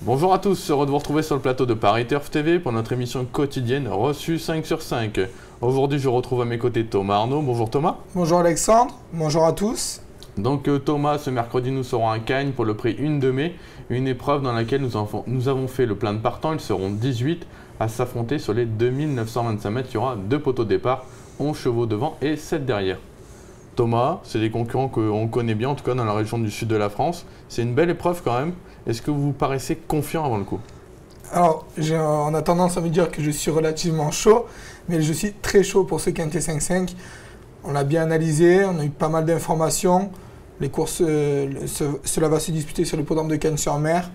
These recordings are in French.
Bonjour à tous, heureux de vous retrouver sur le plateau de Paris Turf TV pour notre émission quotidienne reçue 5 sur 5. Aujourd'hui, je retrouve à mes côtés Thomas Arnaud. Bonjour Thomas. Bonjour Alexandre, bonjour à tous. Donc Thomas, ce mercredi, nous serons à Cagnes pour le prix 1 de mai, une épreuve dans laquelle nous avons fait le plein de partants. Ils seront 18 à s'affronter sur les 2925 mètres. Il y aura 2 poteaux de départ, 11 chevaux devant et 7 derrière. Thomas, c'est des concurrents qu'on connaît bien, en tout cas dans la région du sud de la France. C'est une belle épreuve quand même. Est-ce que vous paraissez confiant avant le coup? Alors, on a tendance à me dire que je suis relativement chaud, mais je suis très chaud pour ce Quintet 5-5. On l'a bien analysé, on a eu pas mal d'informations. Les courses, cela va se disputer sur le podrome de Cagnes-sur-Mer.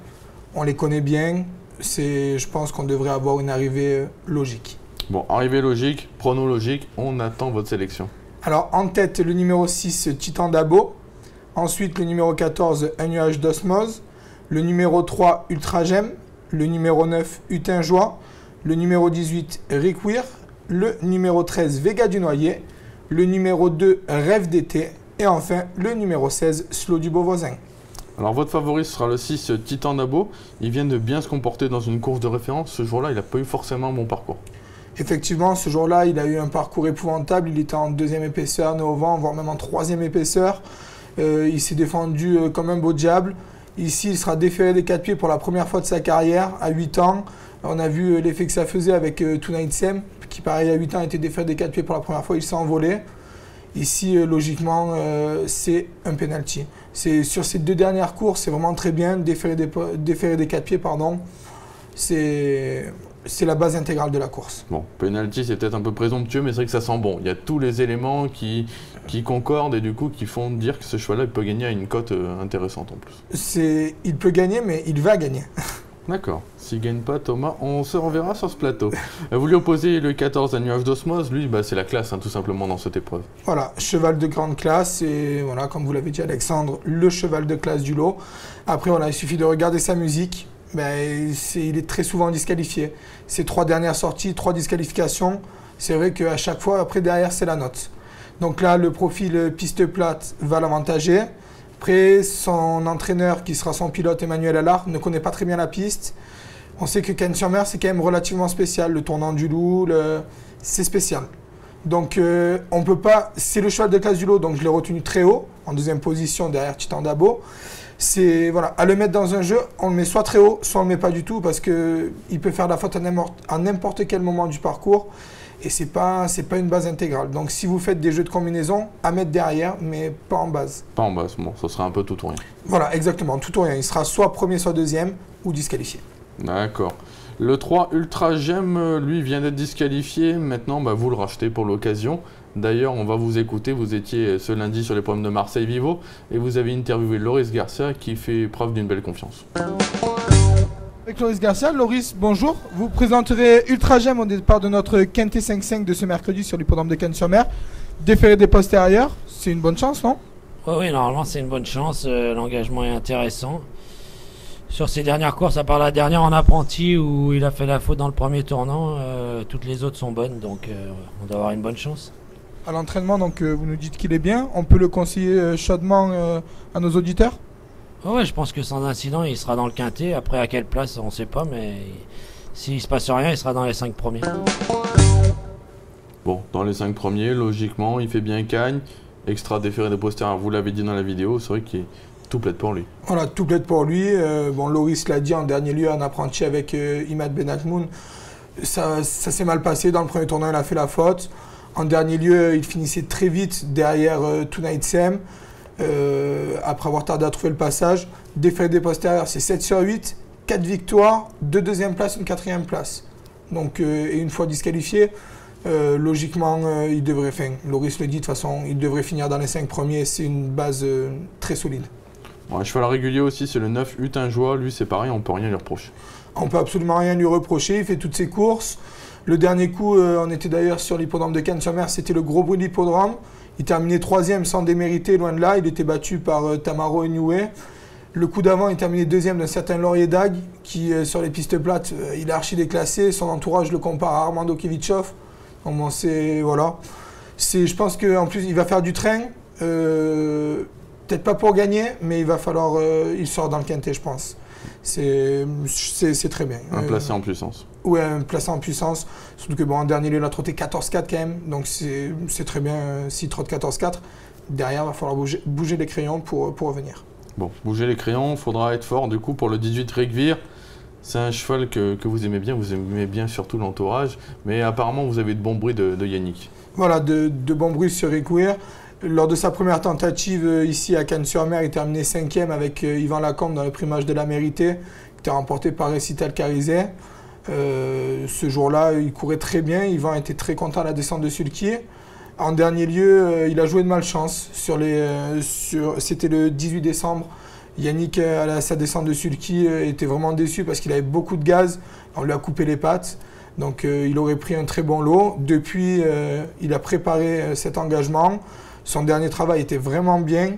On les connaît bien. Je pense qu'on devrait avoir une arrivée logique. Bon, arrivée logique, pronologique, on attend votre sélection. Alors, en tête, le numéro 6, Titan Dabo. Ensuite, le numéro 14, Un nuage d'osmose. Le numéro 3, Ultra Gem. Le numéro 9, Hutin Joie. Le numéro 18, Rick Weir. Le numéro 13, Vega du Noyer. Le numéro 2, Rêve d'été. Et enfin, le numéro 16, Slow du Beauvoisin. Alors, votre favori sera le 6, Titan Dabo. Il vient de bien se comporter dans une course de référence. Ce jour-là, il n'a pas eu forcément un bon parcours. Effectivement, ce jour-là, il a eu un parcours épouvantable. Il était en 2e épaisseur, né au vent, voire même en 3e épaisseur. Il s'est défendu comme un beau diable. Ici, il sera déféré des 4 pieds pour la première fois de sa carrière, à 8 ans. On a vu l'effet que ça faisait avec Tonight Sam, qui pareil à 8 ans était déféré des 4 pieds pour la première fois, il s'est envolé. Ici, logiquement, c'est un penalty. Sur ces 2 dernières courses, c'est vraiment très bien, déféré des 4 pieds, pardon. C'est la base intégrale de la course. Bon, penalty, c'est peut-être un peu présomptueux, mais c'est vrai que ça sent bon. Il y a tous les éléments qui concordent et du coup qui font dire que ce choix-là peut gagner à une cote intéressante en plus. Il peut gagner, mais il va gagner. D'accord. S'il ne gagne pas, Thomas, on se reverra sur ce plateau. Vous lui opposez le 14 à Nuage d'Osmose. Lui, c'est la classe, tout simplement, dans cette épreuve. Voilà, cheval de grande classe. Et voilà, comme vous l'avez dit, Alexandre, le cheval de classe du lot. Après, voilà, il suffit de regarder sa musique. Il est très souvent disqualifié. Ces 3 dernières sorties, 3 disqualifications. C'est vrai qu'à chaque fois, après, derrière, c'est la note. Donc là, le profil piste plate va l'avantager. Après, son entraîneur, qui sera son pilote, Emmanuel Allard, ne connaît pas très bien la piste. On sait que Cagnes-sur-Mer, c'est quand même relativement spécial. Le tournant du loup, c'est spécial. Donc, on peut pas... C'est le cheval de classe du lot, donc je l'ai retenu très haut, en 2e position, derrière Titan Dabo. C'est, voilà, à le mettre dans un jeu, on le met soit très haut, soit on ne le met pas du tout, parce qu'il peut faire la faute à n'importe quel moment du parcours. Et c'est pas une base intégrale. Donc si vous faites des jeux de combinaison, à mettre derrière, mais pas en base. Pas en base, bon, ça sera un peu tout ou rien. Voilà, exactement, tout ou rien. Il sera soit premier, soit 2e, ou disqualifié. D'accord. Le 3 Ultra Gem, lui, vient d'être disqualifié. Maintenant, vous le rachetez pour l'occasion. D'ailleurs, on va vous écouter. Vous étiez ce lundi sur les programmes de Marseille Vivo et vous avez interviewé Loris Garcia qui fait preuve d'une belle confiance. Avec Loris Garcia. Loris, bonjour. Vous présenterez Ultra Gem au départ de notre Quintet 5-5 de ce mercredi sur l'hippodrome de Cagnes-sur-Mer. Déféré des postérieurs, c'est une bonne chance, non? Oui, normalement c'est une bonne chance. L'engagement est intéressant. Sur ces dernières courses, à part la dernière en apprenti où il a fait la faute dans le premier tournant, toutes les autres sont bonnes, donc on doit avoir une bonne chance. À l'entraînement, donc vous nous dites qu'il est bien. On peut le conseiller chaudement à nos auditeurs? Ouais, je pense que sans incident, il sera dans le quintet. Après, à quelle place, on ne sait pas, mais s'il ne se passe rien, il sera dans les 5 premiers. Bon, dans les 5 premiers, logiquement, il fait bien Cagnes. Extra déféré des postérieurs, vous l'avez dit dans la vidéo, c'est vrai qu'il tout plaide pour lui. Voilà, tout plaide pour lui. Bon, Loris l'a dit en dernier lieu, en apprenti avec Imad Benatmoun. Ça s'est mal passé. Dans le premier tournant, il a fait la faute. En dernier lieu, il finissait très vite derrière Tonight Sam. Après avoir tardé à trouver le passage. Déféré des postérieurs, c'est 7 sur 8, 4 victoires, 2 deuxième places, une 4e place. Donc, et une fois disqualifié, logiquement, il devrait, Loris le dit de toute façon, il devrait finir dans les 5 premiers. C'est une base très solide. Bon, un cheval régulier aussi, c'est le 9 Hutin Joie. Lui, c'est pareil, on peut rien lui reprocher. On peut absolument rien lui reprocher. Il fait toutes ses courses. Le dernier coup, on était d'ailleurs sur l'hippodrome de Cagnes-sur-Mer, c'était le gros bruit de l'hippodrome. Il terminait 3e sans démériter, loin de là. Il était battu par Tamaro Inoue. Le coup d'avant, il terminait 2e d'un certain Laurier Dag, qui, sur les pistes plates, il est archi déclassé. Son entourage le compare à Armando Kivichov. Donc bon, voilà. Je pense qu'en plus, il va faire du train. Peut-être pas pour gagner, mais il va falloir... il sort dans le quintet, je pense. c'est très bien. Un placé en puissance. Ouais, un placé en puissance. Surtout que bon, en dernier lieu, il a trotté 14-4 quand même. Donc c'est très bien s'il trotte 14-4. Derrière, il va falloir bouger les crayons pour revenir. Bon, bouger les crayons, il faudra être fort. Du coup, pour le 18 Rekvir, c'est un cheval que vous aimez bien surtout l'entourage. Mais apparemment, vous avez de bons bruits de Yannick. Voilà, de bons bruits sur Rekvir. Lors de sa première tentative ici à Cannes-sur-Mer, il terminait 5e avec Yvan Lacombe dans le primage de la Méritée, qui était remporté par Recital Carizet. Ce jour-là, il courait très bien. Yvan était très content à la descente de Sulky. En dernier lieu, il a joué de malchance. C'était le 18 décembre. Yannick, à sa descente de Sulky, était vraiment déçu parce qu'il avait beaucoup de gaz. On lui a coupé les pattes. Donc il aurait pris un très bon lot. Depuis, il a préparé cet engagement. Son dernier travail était vraiment bien.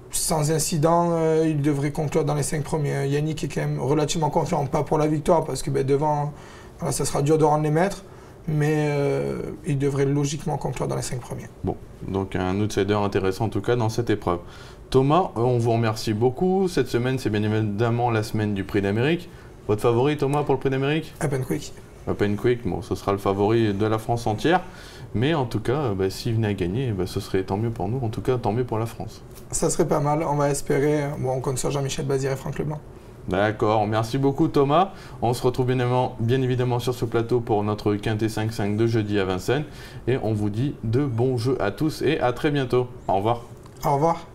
Sans incident, il devrait conclure dans les 5 premiers. Yannick est quand même relativement confiant, pas pour la victoire, parce que devant, voilà, ça sera dur de rendre les maîtres, mais il devrait logiquement conclure dans les 5 premiers. Bon, donc un outsider intéressant en tout cas dans cette épreuve. Thomas, on vous remercie beaucoup. Cette semaine, c'est bien évidemment la semaine du Prix d'Amérique. Votre favori, Thomas, pour le Prix d'Amérique? Open Quick. Open Quick, bon, ce sera le favori de la France entière. Mais en tout cas, s'il venait à gagner, ce serait tant mieux pour nous. En tout cas, tant mieux pour la France. Ça serait pas mal, on va espérer. Bon, on compte sur Jean-Michel Bazir et Franck Leblanc. D'accord, merci beaucoup Thomas. On se retrouve bien évidemment sur ce plateau pour notre Quintet 5-5 de jeudi à Vincennes. Et on vous dit de bons jeux à tous et à très bientôt. Au revoir. Au revoir.